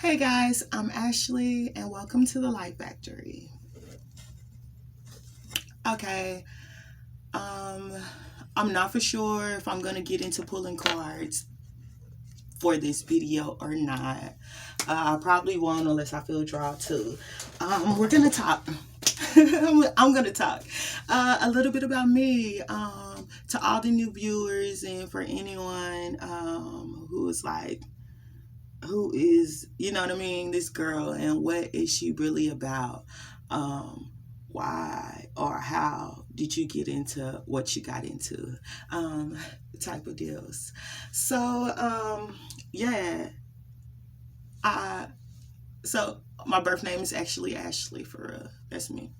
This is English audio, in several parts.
Hey guys, I'm Ashley and welcome to the Light Factory. Okay, um, I'm not for sure if I'm gonna get into pulling cards for this video or not. I probably won't unless I feel drawn to. We're gonna talk. I'm gonna talk a little bit about me to all the new viewers and for anyone who is like who is, you know what I mean, this girl and what is she really about? Why or how did you get into what you got into? Um, type of deals. So, yeah, I, so my birth name is actually Ashley for real. That's me.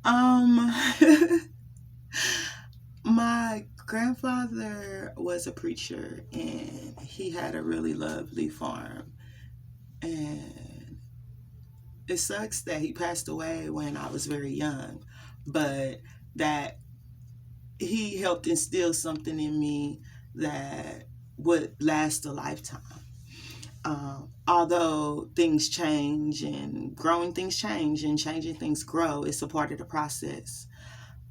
Um, my grandfather was a preacher and he had a really lovely farm. And it sucks that he passed away when I was very young, but that he helped instill something in me that would last a lifetime. Although things change and growing things change and changing things grow, it's a part of the process.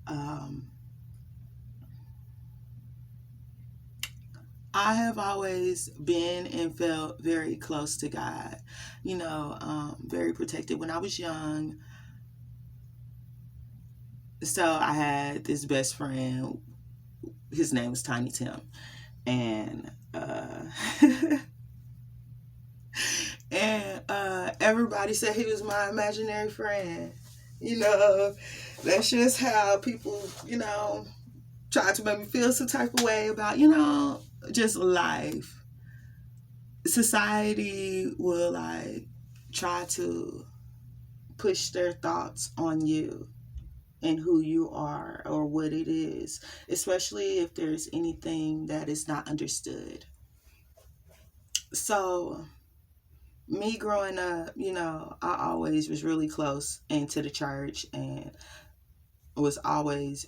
Um, I have always been and felt very close to God, very protected. When I was young, so I had this best friend. His name was Tiny Tim, and everybody said he was my imaginary friend. You know, that's just how people, try to make me feel some type of way about, just life. Society will like try to push their thoughts on you and who you are or what it is, especially if there's anything that is not understood. So, me growing up, I always was really close into the church and was always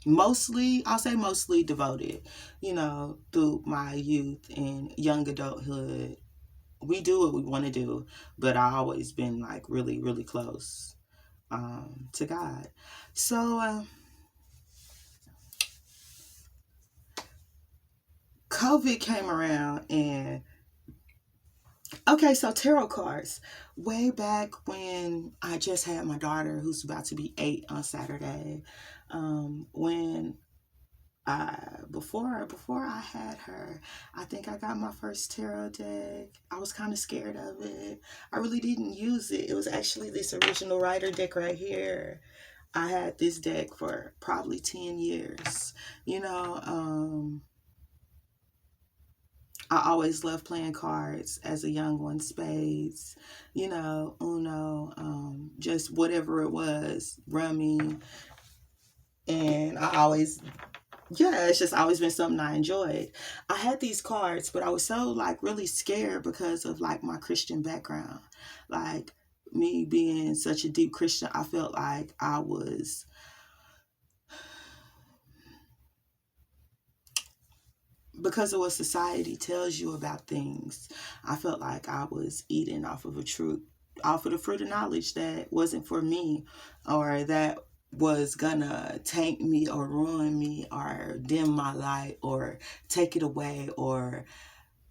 mostly, I'll say mostly devoted, through my youth and young adulthood. We do what we want to do, but I always been like really, really close to God. So, COVID came around and okay, so tarot cards. Way back when I just had my daughter, who's about to be 8 on Saturday, when before I had her, I think I got my first tarot deck. I was kind of scared of it. I really didn't use it. It was actually this original Rider deck right here. I had this deck for probably 10 years. You know, I always loved playing cards as a young one, spades, Uno, just whatever it was, rummy. And I always, yeah, it's just always been something I enjoyed. I had these cards, but I was so like really scared because of like my Christian background. Like me being such a deep Christian, I felt like I was because of what society tells you about things, I felt like I was eating off of the fruit of knowledge that wasn't for me or that was gonna tank me or ruin me or dim my light or take it away or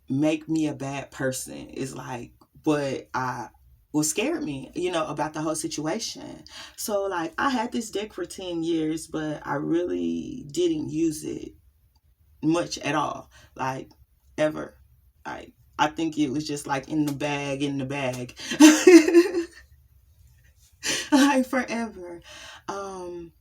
make me a bad person is like what I what scared me, about the whole situation. So like I had this deck for 10 years, but I really didn't use it much at all, like ever. I think it was just like in the bag, like forever. Um,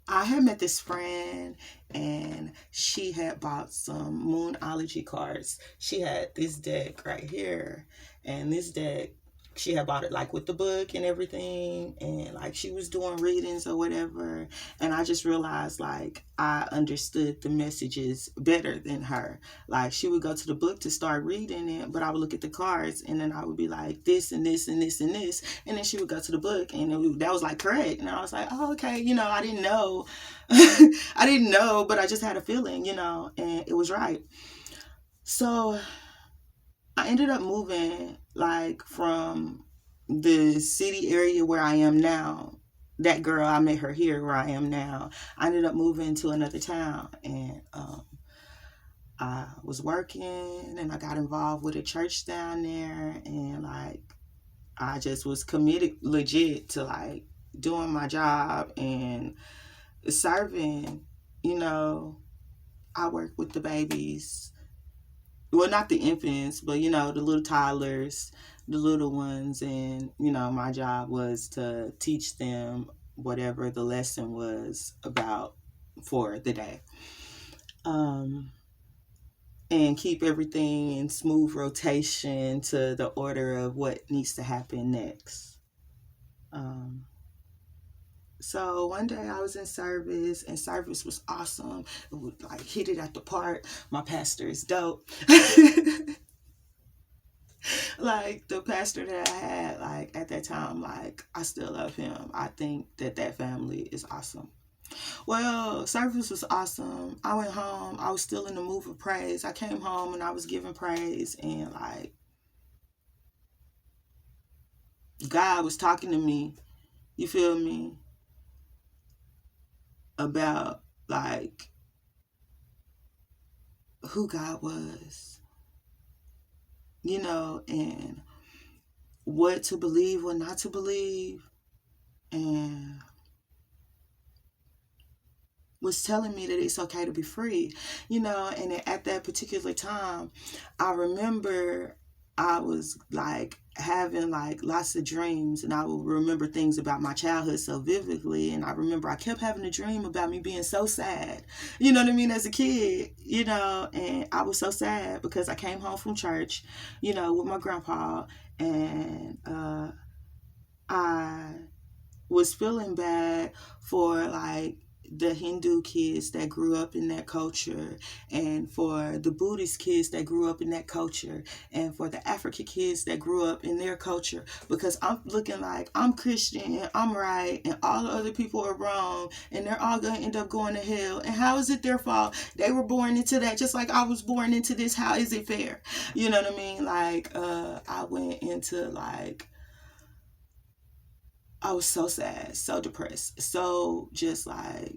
I had met this friend and she had bought some Moonology cards. She had this deck right here, and this deck she had bought it like with the book and everything, and like she was doing readings or whatever. And I just realized like I understood the messages better than her. Like she would go to the book to start reading it, but I would look at the cards and then I would be like this and this and this and this, and then she would go to the book and that was like correct, and I was like, oh, okay, I didn't know. I didn't know, but I just had a feeling, and it was right. So I ended up moving like from the city area where I am now. That girl, I met her here where I am now. I ended up moving to another town, and I was working and I got involved with a church down there, and like I just was committed legit to like doing my job and serving. You know, I work with the babies. Well, not the infants, but the little toddlers, the little ones, and my job was to teach them whatever the lesson was about for the day. Um and keep everything in smooth rotation to the order of what needs to happen next. Um, so one day I was in service, and service was awesome. It would like hit it at the park. My pastor is dope. Like the pastor that I had, like at that time, like I still love him. I think that family is awesome. Well, service was awesome. I went home. I was still in the mood of praise. I came home and I was giving praise, and like God was talking to me, you feel me, about like who God was, and what to believe, what not to believe, and was telling me that it's okay to be free, and at that particular time, I remember I was like having like lots of dreams, and I will remember things about my childhood so vividly. And I remember I kept having a dream about me being so sad, you know what I mean, as a kid, and I was so sad because I came home from church, with my grandpa, and I was feeling bad for like the Hindu kids that grew up in that culture, and for the Buddhist kids that grew up in that culture, and for the African kids that grew up in their culture, because I'm looking like I'm Christian, I'm right, and all the other people are wrong, and they're all going to end up going to hell. And how is it their fault? They were born into that just like I was born into this. How is it fair? You know what I mean? Like I went into like, I was so sad, so depressed, so just like,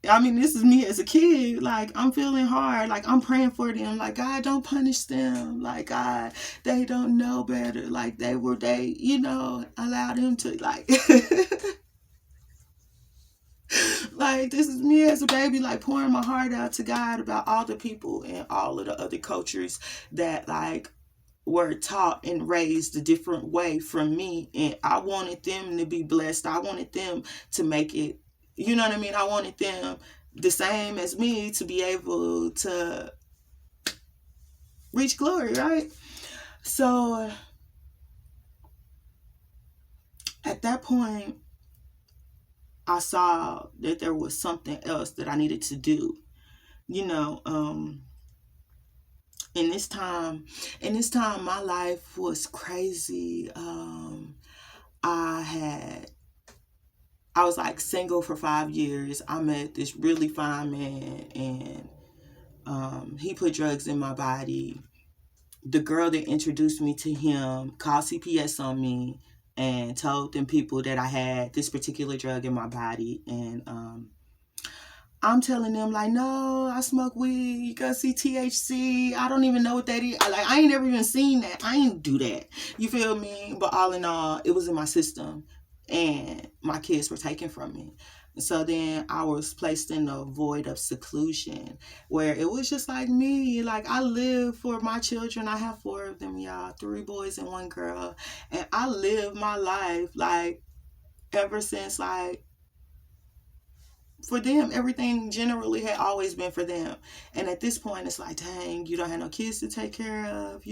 I mean, this is me as a kid. Like, I'm feeling hard. Like, I'm praying for them. Like, God, don't punish them. Like, God, they don't know better. Like, allow them to, like, like, this is me as a baby, like, pouring my heart out to God about all the people and all of the other cultures that, like, were taught and raised a different way from me, and I wanted them to be blessed. I wanted them to make it, you know what I mean? I wanted them the same as me to be able to reach glory, right? So at that point, I saw that there was something else that I needed to do, you know. In this time, my life was crazy. I was like single for 5 years. I met this really fine man, and he put drugs in my body. The girl that introduced me to him called CPS on me and told them people that I had this particular drug in my body. And I'm telling them like, no, I smoke weed. You gotta see THC. I don't even know what that is. Like, I ain't never even seen that. I ain't do that. You feel me? But all in all, it was in my system, and my kids were taken from me. So then I was placed in a void of seclusion where it was just like me. Like, I live for my children. I have 4 of them, y'all, 3 boys and 1 girl. And I live my life like ever since, like, for them, everything generally had always been for them. And at this point, it's like, dang, you don't have no kids to take care of,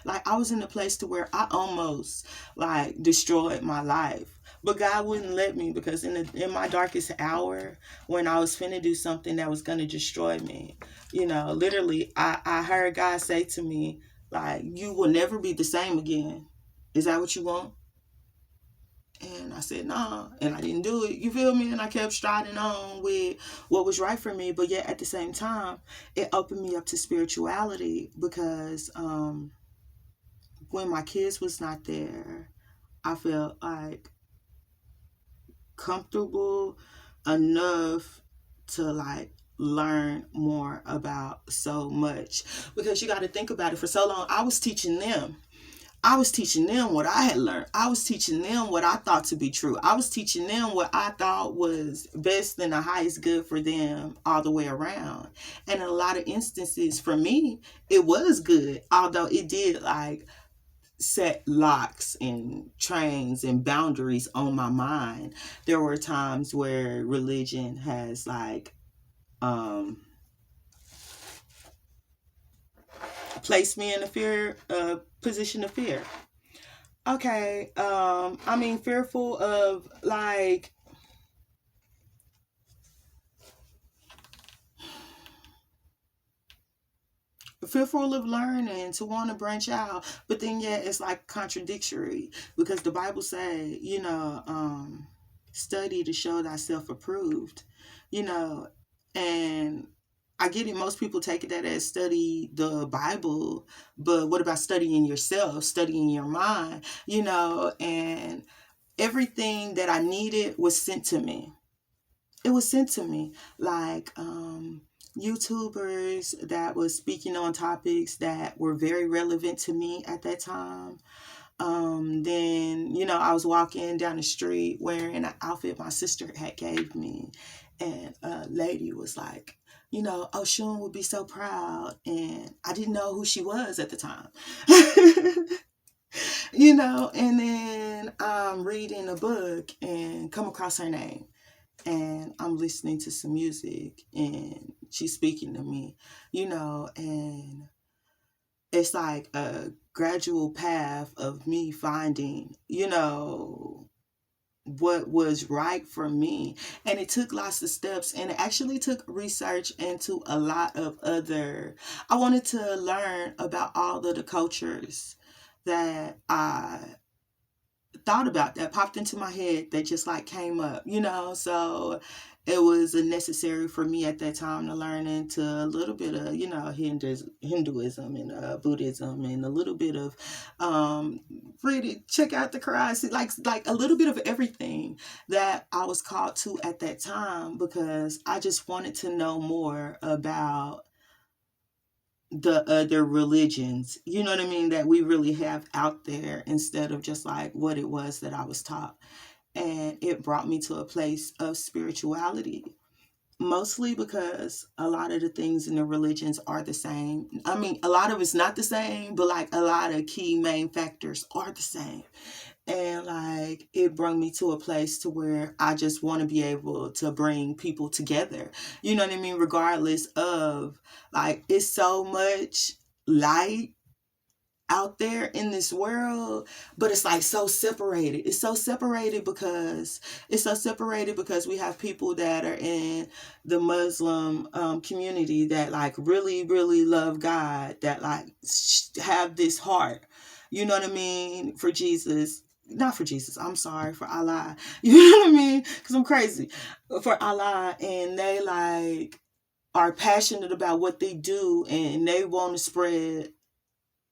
Like, I was in a place to where I almost, like, destroyed my life. But God wouldn't let me, because in my darkest hour, when I was finna do something that was going to destroy me, literally, I heard God say to me, like, you will never be the same again. Is that what you want? And I said, nah, and I didn't do it. You feel me? And I kept striding on with what was right for me. But yet at the same time, it opened me up to spirituality, because when my kids was not there, I felt like comfortable enough to like learn more about so much, because you got to think about it. For so long I was teaching them what I had learned. I was teaching them what I thought to be true. I was teaching them what I thought was best and the highest good for them all the way around. And in a lot of instances, for me, it was good, although it did like set locks and trains and boundaries on my mind. There were times where religion has like placed me in a fear position of fear. Okay, I mean fearful of like fearful of learning, to want to branch out, but then yet it's like contradictory, because the Bible say, study to show thyself approved, you know, and I get it. Most people take that as study the Bible, but what about studying yourself, studying your mind, and everything that I needed was sent to me. It was sent to me, like YouTubers that was speaking on topics that were very relevant to me at that time. Then, I was walking down the street wearing an outfit my sister had gave me, and a lady was like, Oshun would be so proud, and I didn't know who she was at the time. And then I'm reading a book and come across her name, and I'm listening to some music and she's speaking to me, and it's like a gradual path of me finding, what was right for me. And it took lots of steps, and it actually took research into a lot of other. I wanted to learn about all of the cultures that I thought about, that popped into my head, that just like came up, so it was necessary for me at that time to learn into a little bit of Hinduism and Buddhism, and a little bit of really check out the Quran, like a little bit of everything that I was called to at that time, because I just wanted to know more about the other religions, you know what I mean, that we really have out there, instead of just like what it was that I was taught. And it brought me to a place of spirituality, mostly because a lot of the things in the religions are the same. I mean, a lot of it's not the same, but like a lot of key main factors are the same. And like it brought me to a place to where I just want to be able to bring people together, you know what I mean, regardless of, like, it's so much light out there in this world, but it's like so separated. It's so separated because we have people that are in the Muslim community that like really really love God, that like have this heart, you know what I mean, for Jesus. Not for Jesus, I'm sorry, for Allah. You know what I mean? Because I'm crazy. For Allah, and they like are passionate about what they do, and they want to spread,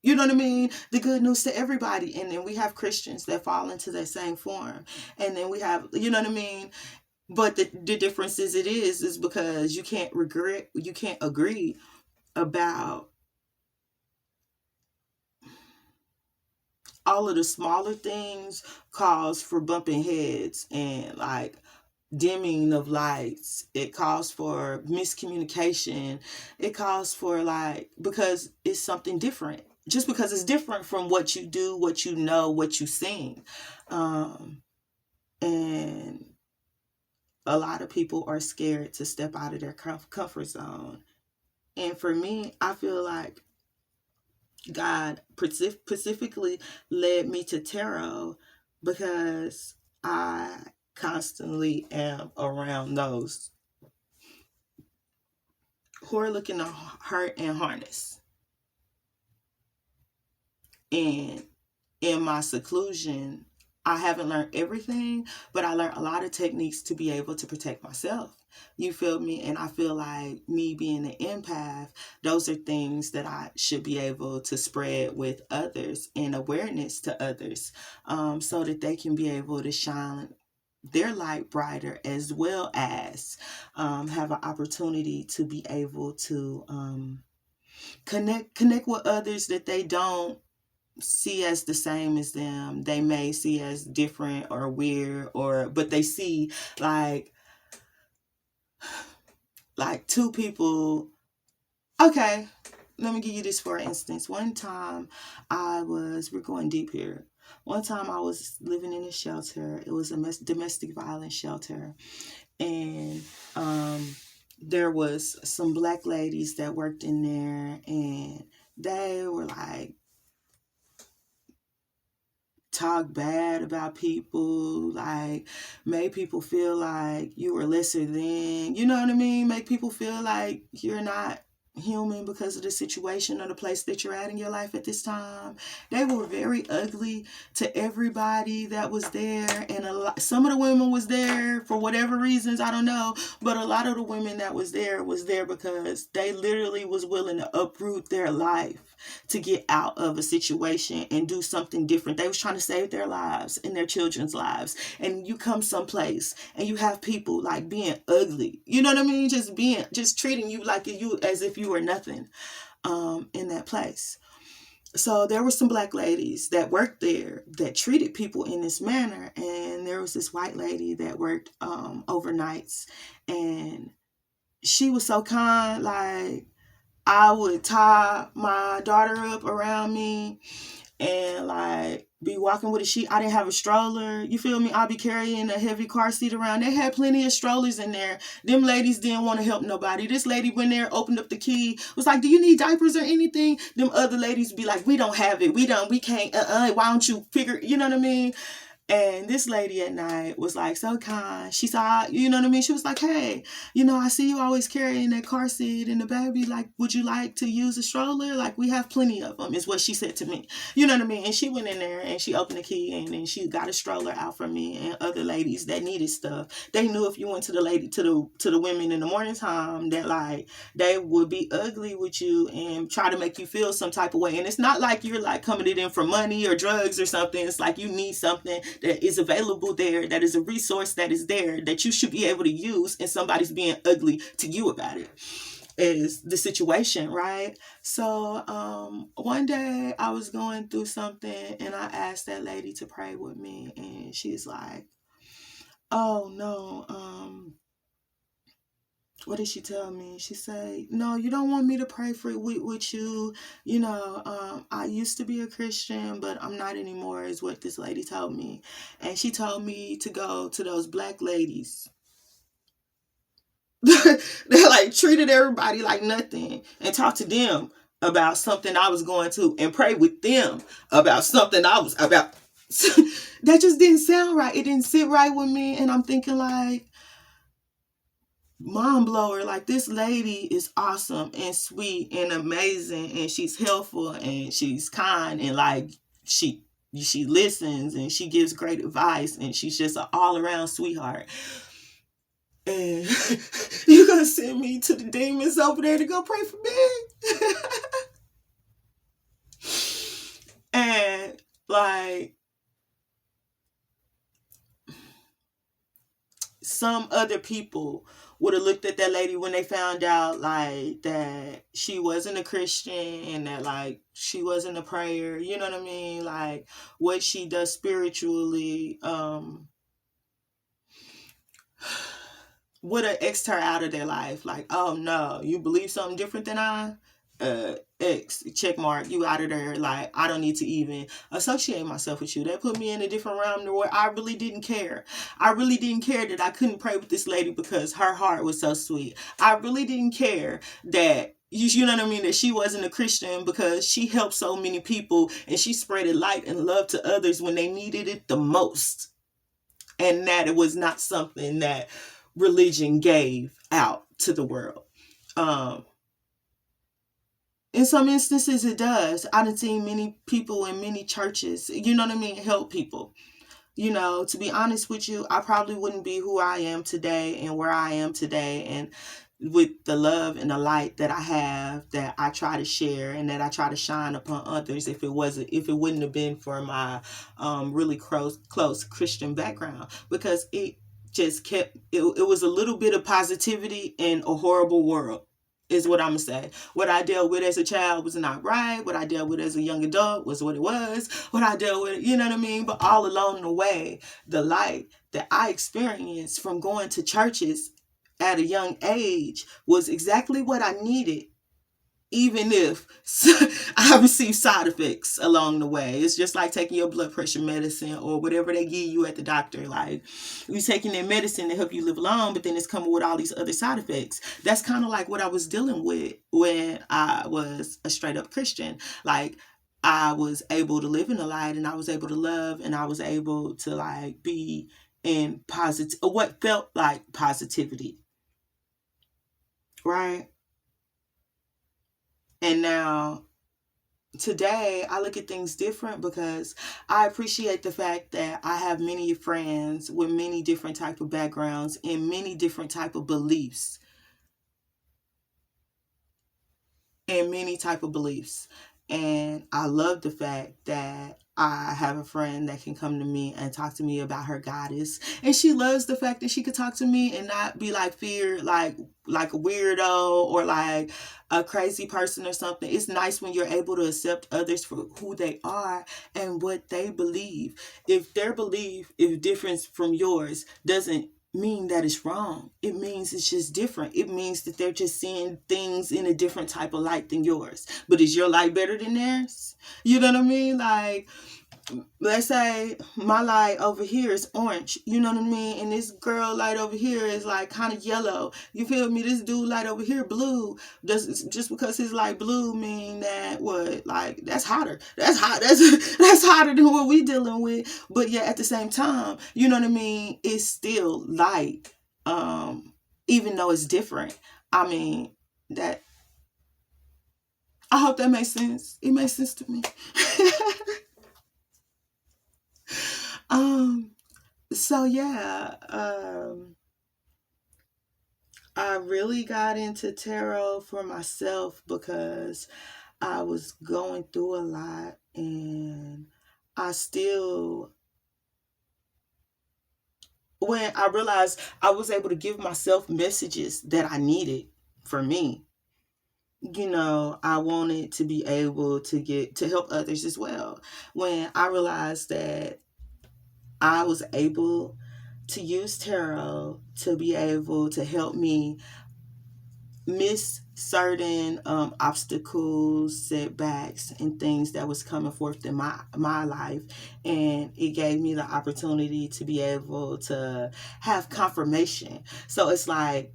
you know what I mean, the good news to everybody. And then we have Christians that fall into that same form. And then we have, you know what I mean? But the difference is because you can't agree about all of the smaller things, cause for bumping heads and like dimming of lights. It calls for miscommunication. It calls for like, because it's something different. Just because it's different from what you do, what you know, what you sing. And a lot of people are scared to step out of their comfort zone. And for me, I feel like God specifically led me to tarot, because I constantly am around those who are looking to hurt and harness. And in my seclusion, I haven't learned everything, but I learned a lot of techniques to be able to protect myself. You feel me? And I feel like me being an empath, those are things that I should be able to spread with others and awareness to others, so that they can be able to shine their light brighter, as well as have an opportunity to be able to connect with others that they don't see as the same as them. They may see as different or weird, or but they see like two people. Okay, let me give you this for instance. One time we're going deep here. One time I was living in a shelter. It was a domestic violence shelter. And there was some black ladies that worked in there, and they were like, talk bad about people, like make people feel like you were lesser than, you know what I mean? Make people feel like you're not human because of the situation or the place that you're at in your life at this time. They were very ugly to everybody that was there, and some of the women was there for whatever reasons, I don't know, but a lot of the women that was there because they literally was willing to uproot their life to get out of a situation and do something different. They was trying to save their lives and their children's lives. And you come someplace and you have people like being ugly. You know what I mean? Just treating you like you as if you were nothing in that place. So there were some black ladies that worked there that treated people in this manner. And there was this white lady that worked overnights. And she was so kind, like, I would tie my daughter up around me and like be walking with a sheet. I didn't have a stroller. You feel me? I'll be carrying a heavy car seat around. They had plenty of strollers in there. Them ladies didn't want to help nobody. This lady went there, opened up the key, was like, do you need diapers or anything? Them other ladies be like, we don't have it. We can't, why don't you figure, you know what I mean? And this lady at night was like so kind. She saw, you know what I mean? She was like, hey, I see you always carrying that car seat and the baby. Like, would you like to use a stroller? Like, we have plenty of them, is what she said to me. You know what I mean? And she went in there and she opened the key and then she got a stroller out for me and other ladies that needed stuff. They knew if you went to the women in the morning time that like they would be ugly with you and try to make you feel some type of way. And it's not like you're like coming in for money or drugs or something. It's like you need something that is available there, that is a resource that is there that you should be able to use, and somebody's being ugly to you about it is the situation, right? So one day I was going through something and I asked that lady to pray with me, and she's like, oh no, what did she tell me? She said, no, you don't want me to pray with you. I used to be a Christian, but I'm not anymore, is what this lady told me. And she told me to go to those black ladies. They like treated everybody like nothing and talk to them about something I was going to and pray with them about something I was about. That just didn't sound right. It didn't sit right with me. And I'm thinking like, mind blower, like this lady is awesome and sweet and amazing, and she's helpful and she's kind, and like she listens and she gives great advice, and she's just an all-around sweetheart. And you're gonna send me to the demons over there to go pray for me? And like some other people would have looked at that lady when they found out like that she wasn't a Christian and that like she wasn't a prayer, you know what I mean? Like what she does spiritually would have X'd her out of their life. Like, oh no, you believe something different than I? X, check mark, you out of there. Like, I don't need to even associate myself with you. That put me in a different realm where I really didn't care. I really didn't care that I couldn't pray with this lady because her heart was so sweet. I really didn't care that you know what I mean, that she wasn't a Christian because she helped so many people and she spread light and love to others when they needed it the most. And that it was not something that religion gave out to the world. In some instances it does. I've seen many people in many churches, you know what I mean, help people. To be honest with you, I probably wouldn't be who I am today and where I am today, and with the love and the light that I have, that I try to share and that I try to shine upon others, if it wouldn't have been for my really close Christian background, because it just it was a little bit of positivity in a horrible world, is what I'm gonna say. What I dealt with as a child was not right. What I dealt with as a young adult was what it was. What I dealt with, you know what I mean? But all along the way, the light that I experienced from going to churches at a young age was exactly what I needed, even if I received side effects along the way. It's just like taking your blood pressure medicine or whatever they give you at the doctor. Like, you're taking their medicine to help you live long, but then it's coming with all these other side effects. That's kind of like what I was dealing with when I was a straight up Christian. Like, I was able to live in the light, and I was able to love, and I was able to like be in positive, what felt like positivity, right? And now today I look at things different, because I appreciate the fact that I have many friends with many different type of backgrounds and many different type of beliefs, and I love the fact that I have a friend that can come to me and talk to me about her goddess. And she loves the fact that she could talk to me and not be like feared, like a weirdo or like a crazy person or something. It's nice when you're able to accept others for who they are and what they believe. If their belief is different from yours, doesn't mean that it's wrong. It means it's just different. It means that they're just seeing things in a different type of light than yours. But is your light better than theirs? You know what I mean? Like, let's say my light over here is orange, you know what I mean? And this girl light over here is like kind of yellow. You feel me? This dude light over here blue. Just because his light blue mean that what? Like, that's hotter. That's hot. That's hotter than what we dealing with. But yeah, at the same time, you know what I mean? It's still light. Even though it's different. I mean, that I hope that makes sense. It makes sense to me. um So yeah, I really got into tarot for myself because I was going through a lot, and I still, when I realized I was able to give myself messages that I needed for me, I wanted to be able to get to help others as well. When I realized that I was able to use tarot to be able to help me miss certain obstacles, setbacks, and things that was coming forth in my life, and it gave me the opportunity to be able to have confirmation. So it's like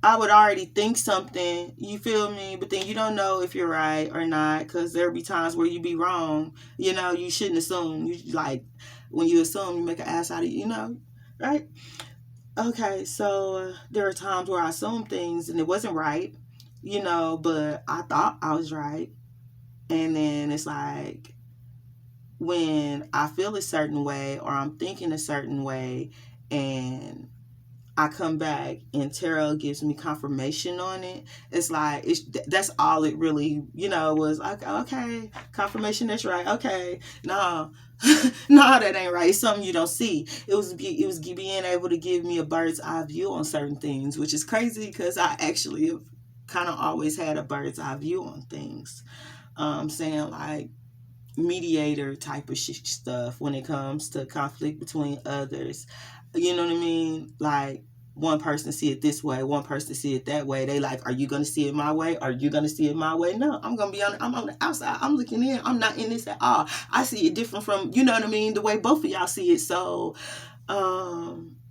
I would already think something, you feel me? But then you don't know if you're right or not, because there'll be times where you be wrong. You shouldn't assume. You like when you assume, you make an ass out of right? Okay, so there are times where I assumed things and it wasn't right, but I thought I was right. And then it's like when I feel a certain way or I'm thinking a certain way, and I come back and tarot gives me confirmation on it. It's like that's all it really, was like. Okay, confirmation. That's right. Okay, no, no, that ain't right. It's something you don't see. It was being able to give me a bird's eye view on certain things, which is crazy because I actually have kind of always had a bird's eye view on things. Saying like mediator type of stuff when it comes to conflict between others. You know what I mean? Like, one person see it this way, one person see it that way. They like, are you gonna see it my way? Are you gonna see it my way? No, I'm on the outside. I'm looking in. I'm not in this at all. I see it different from, you know what I mean, the way both of y'all see it. So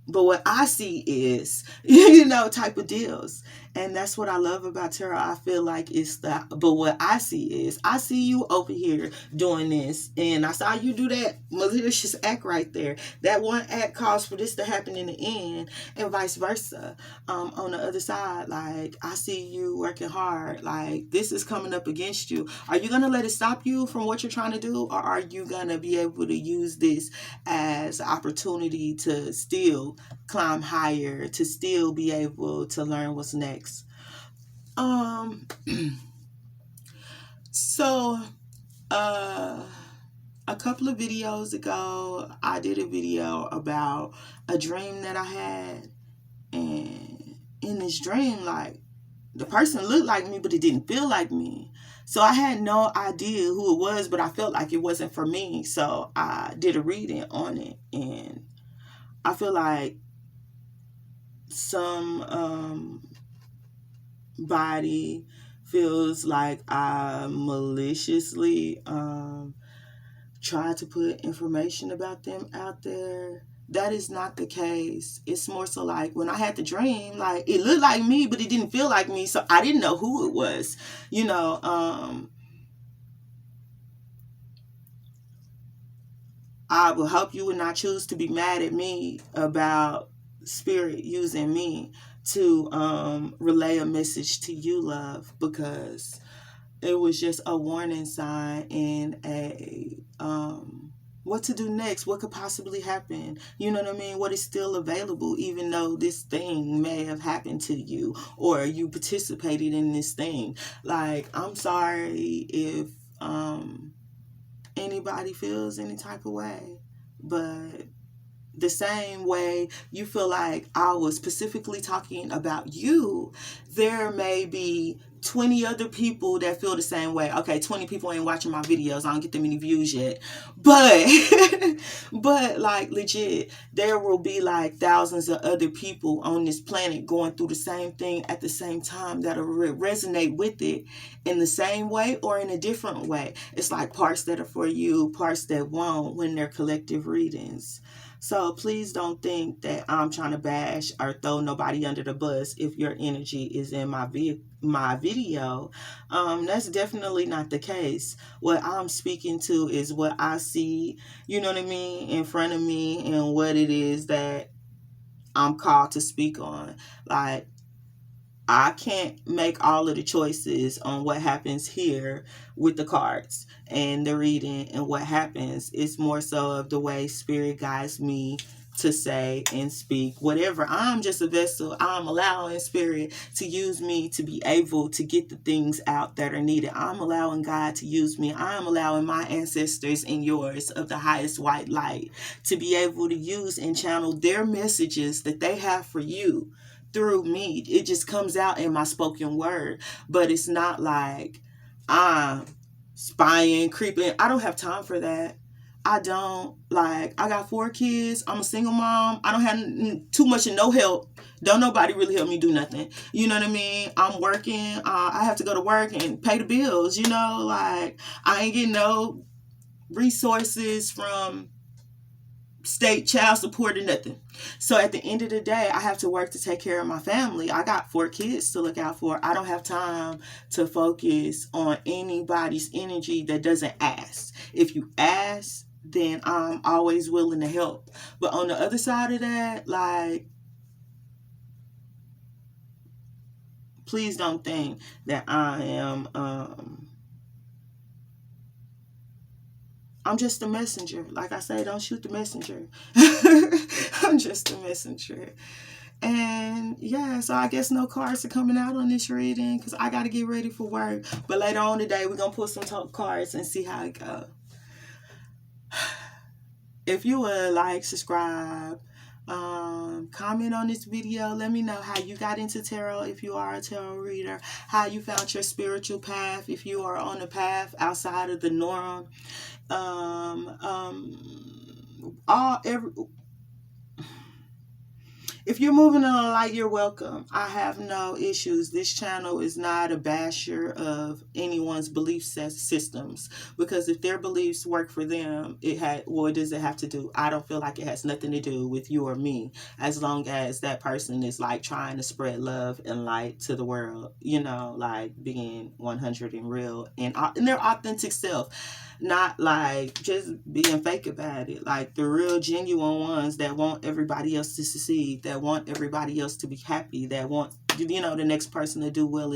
but what I see is, you know, type of deals. And that's what I love about tarot. I feel like it's that, but what I see is, I see you over here doing this, and I saw you do that malicious act right there. That one act caused for this to happen in the end, and vice versa. On the other side, like, I see you working hard. Like, this is coming up against you. Are you going to let it stop you from what you're trying to do? Or are you going to be able to use this as an opportunity to still climb higher, to still be able to learn what's next? Um, so, uh, a couple of videos ago, I did a video about a dream that I had. And in this dream, like, the person looked like me, but it didn't feel like me. So I had no idea who it was, but I felt like it wasn't for me. So I did a reading on it. And I feel like some body feels like I maliciously try to put information about them out there. That is not the case. It's more so like when I had the dream, like, it looked like me, but it didn't feel like me. So I didn't know who it was. You know, I will hope you would not choose to be mad at me about spirit using me to relay a message to you, love, because it was just a warning sign and a what to do next, what could possibly happen. You know what I mean? What is still available, even though this thing may have happened to you or you participated in this thing. Like, I'm sorry if anybody feels any type of way, but the same way you feel like I was specifically talking about you, there may be 20 other people that feel the same way. Okay, 20 people ain't watching my videos. I don't get that many views yet. But, but like, legit, there will be like thousands of other people on this planet going through the same thing at the same time that'll resonate with it in the same way or in a different way. It's like parts that are for you, parts that won't, when they're collective readings. So please don't think that I'm trying to bash or throw nobody under the bus if your energy is in my video. That's definitely not the case. What I'm speaking to is what I see, you know what I mean, in front of me, and what it is that I'm called to speak on. Like, I can't make all of the choices on what happens here with the cards and the reading and what happens. It's more so of the way spirit guides me to say and speak whatever. I'm just a vessel. I'm allowing spirit to use me to be able to get the things out that are needed. I'm allowing God to use me. I'm allowing my ancestors and yours of the highest white light to be able to use and channel their messages that they have for you through me. It just comes out in my spoken word. But it's not like I'm spying, creeping. I don't have time for that. I don't. Like, I got 4 kids. I'm a single mom. I don't have too much and no help. Don't nobody really help me do nothing. You know what I mean? I'm working. I have to go to work and pay the bills. You know, like, I ain't getting no resources from state child support or nothing. So at the end of the day, I have to work to take care of my family. I got 4 kids to look out for. I don't have time to focus on anybody's energy that doesn't ask. If you ask, then I'm always willing to help. But on the other side of that, like, please don't think that I am I'm just a messenger. Like I say, don't shoot the messenger. I'm just a messenger. And yeah, so I guess no cards are coming out on this reading because I got to get ready for work. But later on today, we're going to pull some cards and see how it goes. If you would like, subscribe, comment on this video. Let me know how you got into tarot if you are a tarot reader, how you found your spiritual path if you are on a path outside of the norm. If you're moving in a light, you're welcome. I have no issues. This channel is not a basher of anyone's belief systems, because if their beliefs work for them, what does it have to do? I don't feel like it has nothing to do with you or me, as long as that person is like trying to spread love and light to the world, like being 100 and real and their authentic self. Not like just being fake about it. Like the real genuine ones that want everybody else to succeed, that want everybody else to be happy, that want the next person to do well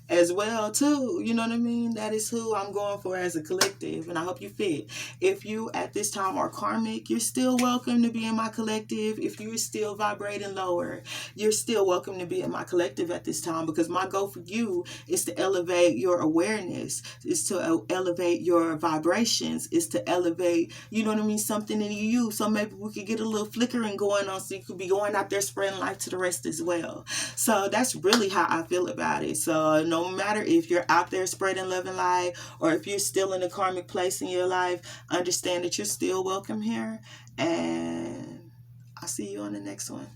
as well too. You know what I mean? That is who I'm going for as a collective, and I hope you fit. If you at this time are karmic, you're still welcome to be in my collective. If you're still vibrating lower, you're still welcome to be in my collective at this time, because my goal for you is to elevate your awareness, is to elevate your vibrations, is to elevate, you know what I mean, something in you. So maybe we could get a little flickering going on, so you could be going out there spreading life to the rest as well. So that's really how I feel about it. So no matter if you're out there spreading love and light, or if you're still in a karmic place in your life, understand that you're still welcome here. And I'll see you on the next one.